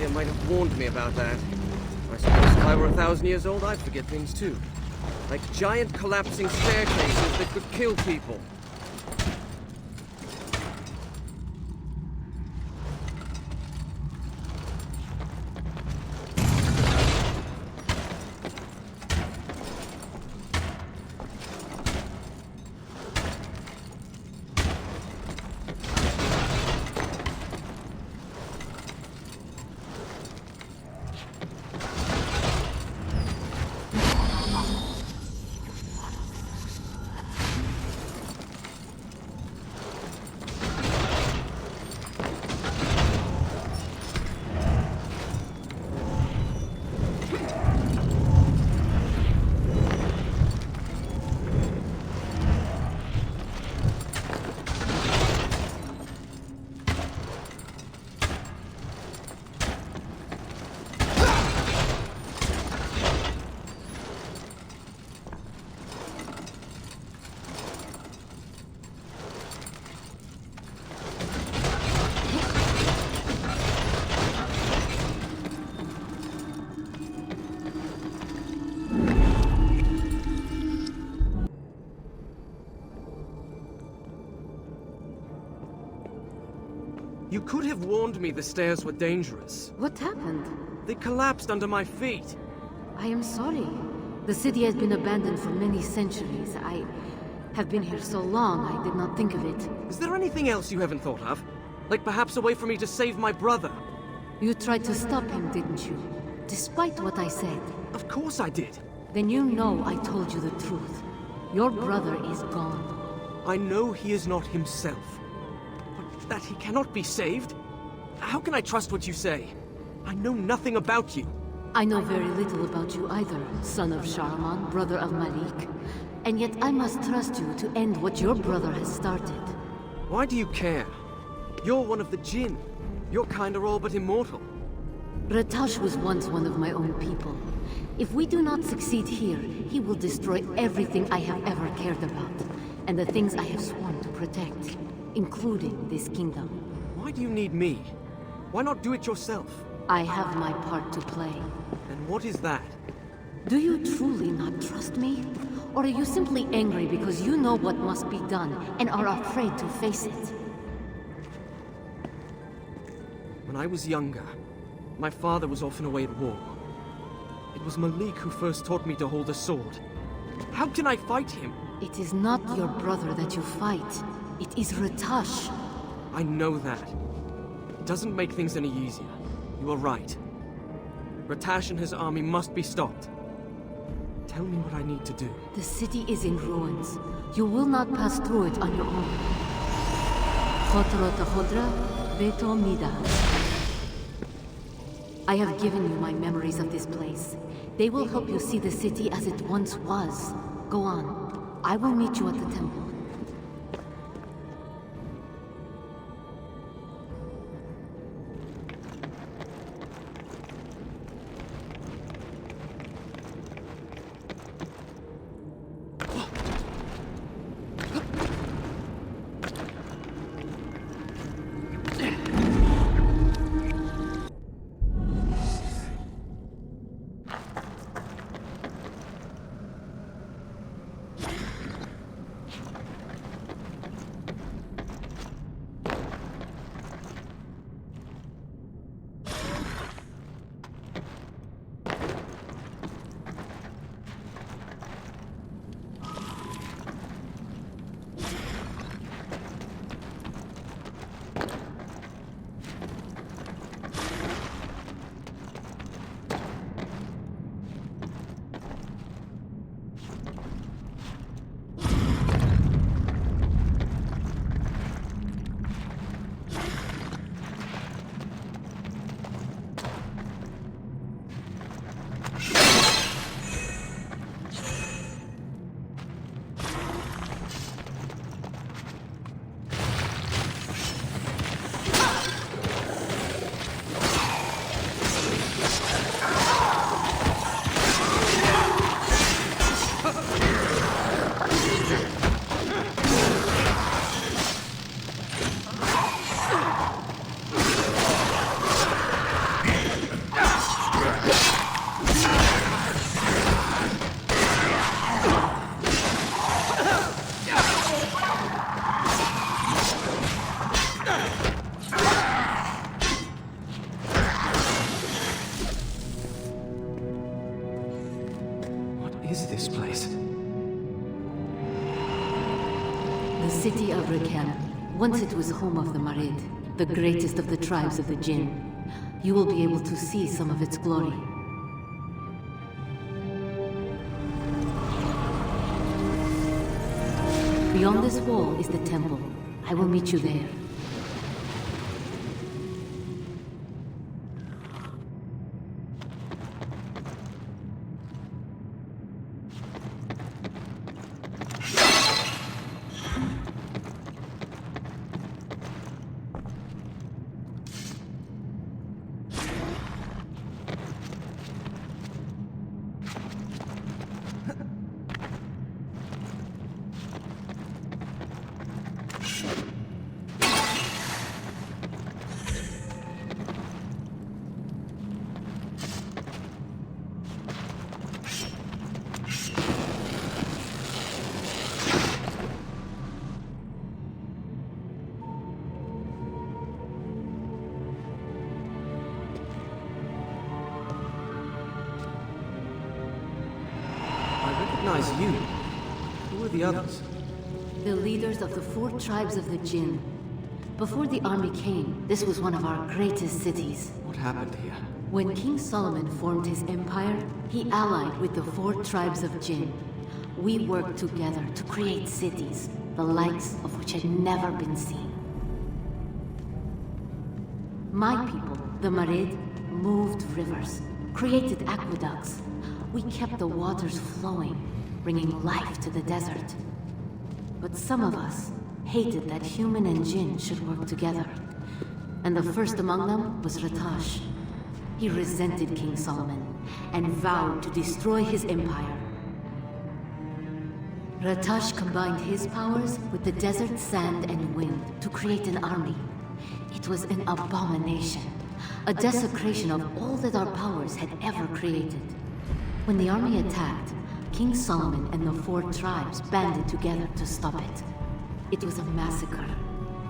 Overseer might have warned me about that. I suppose if I were 1,000 years old, I'd forget things too. Like giant collapsing staircases that could kill people. You could have warned me the stairs were dangerous. What happened? They collapsed under my feet. I am sorry. The city has been abandoned for many centuries. I have been here so long, I did not think of it. Is there anything else you haven't thought of? Like perhaps a way for me to save my brother? You tried to stop him, didn't you? Despite what I said. Of course I did. Then you know I told you the truth. Your brother is gone. I know he is not himself. But that he cannot be saved? How can I trust what you say? I know nothing about you. I know very little about you either, son of Shahraman, brother of Malik. And yet I must trust you to end what your brother has started. Why do you care? You're one of the Jinn. Your kind are all but immortal. Ratash was once one of my own people. If we do not succeed here, he will destroy everything I have ever cared about, and the things I have sworn to protect, including this kingdom. Why do you need me? Why not do it yourself? I have my part to play. And what is that? Do you truly not trust me? Or are you simply angry because you know what must be done and are afraid to face it? When I was younger, my father was often away at war. It was Malik who first taught me to hold a sword. How can I fight him? It is not your brother that you fight. It is Ratash. I know that. It doesn't make things any easier. You are right. Ratash and his army must be stopped. Tell me what I need to do. The city is in ruins. You will not pass through it on your own. I have given you my memories of this place. They will help you see the city as it once was. Go on. I will meet you at the temple. is this place? The city of REKEM. Once it was home of the Marid, the greatest of the tribes of the Jinn. You will be able to see some of its glory. Beyond this wall is the temple. I will meet you there. Recognize you. Who are the others? The leaders of the 4 tribes of the Jinn. Before the army came, this was one of our greatest cities. What happened here? When King Solomon formed his empire, he allied with the 4 tribes of Jinn. We worked together to create cities, the likes of which had never been seen. My people, the Marid, moved rivers, created aqueducts. We kept the waters flowing, bringing life to the desert. But some of us hated that human and Jinn should work together. And the first among them was Ratash. He resented King Solomon and vowed to destroy his empire. Ratash combined his powers with the desert sand and wind to create an army. It was an abomination, a desecration of all that our powers had ever created. When the army attacked, King Solomon and the 4 tribes banded together to stop it. It was a massacre.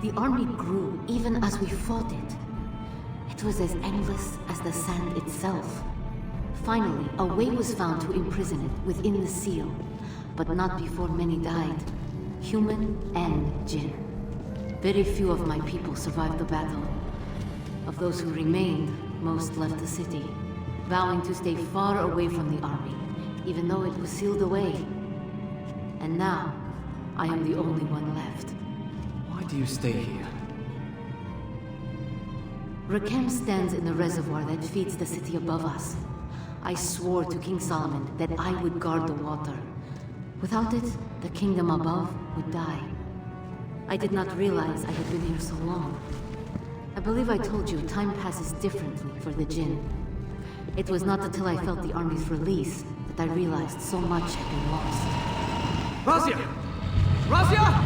The army grew even as we fought it. It was as endless as the sand itself. Finally, a way was found to imprison it within the seal, but not before many died, human and Jinn. Very few of my people survived the battle. Of those who remained, most left the city, vowing to stay far away from the army, even though it was sealed away. And now, I am the only one left. Why do you stay here? REKEM stands in the reservoir that feeds the city above us. I swore to King Solomon that I would guard the water. Without it, the kingdom above would die. I did not realize I had been here so long. I believe I told you time passes differently for the Jinn. It was not until I felt the army's release that I realized so much had been lost. Razia! Razia!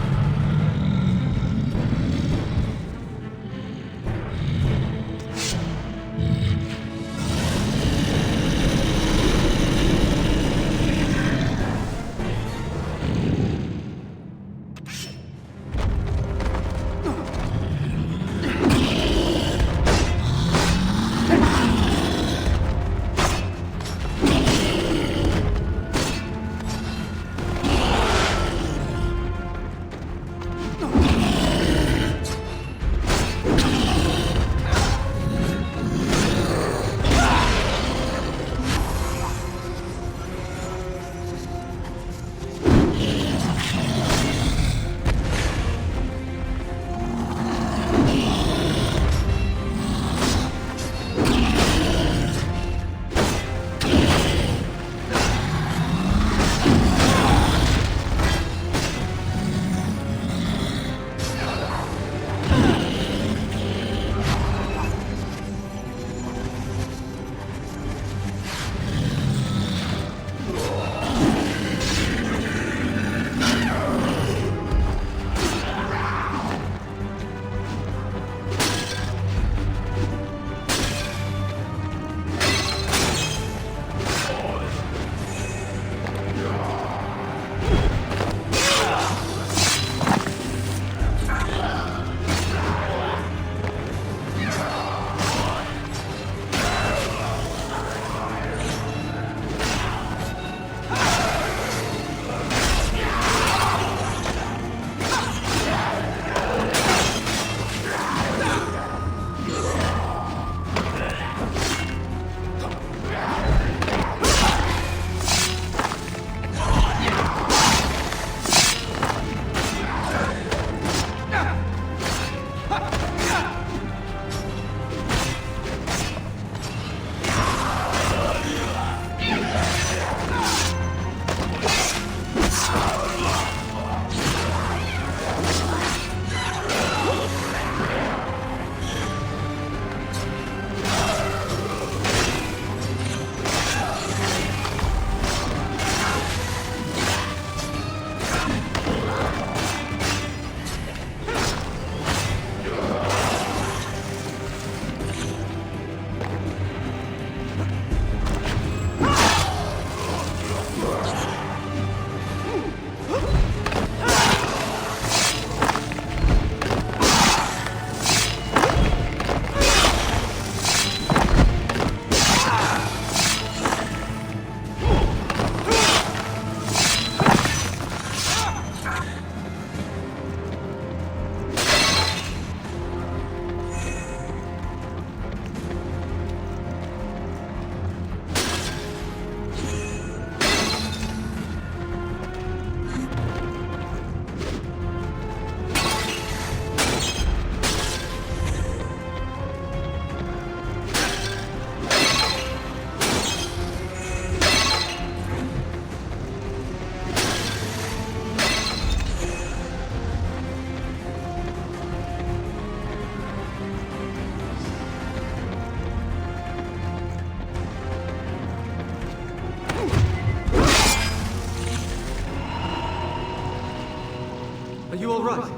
you all right?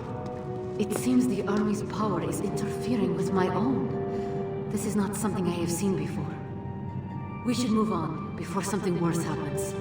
It seems the army's power is interfering with my own. This is not something I have seen before. We should move on before something worse happens.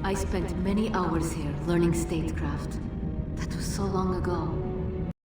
I spent many hours here learning statecraft. That was so long ago.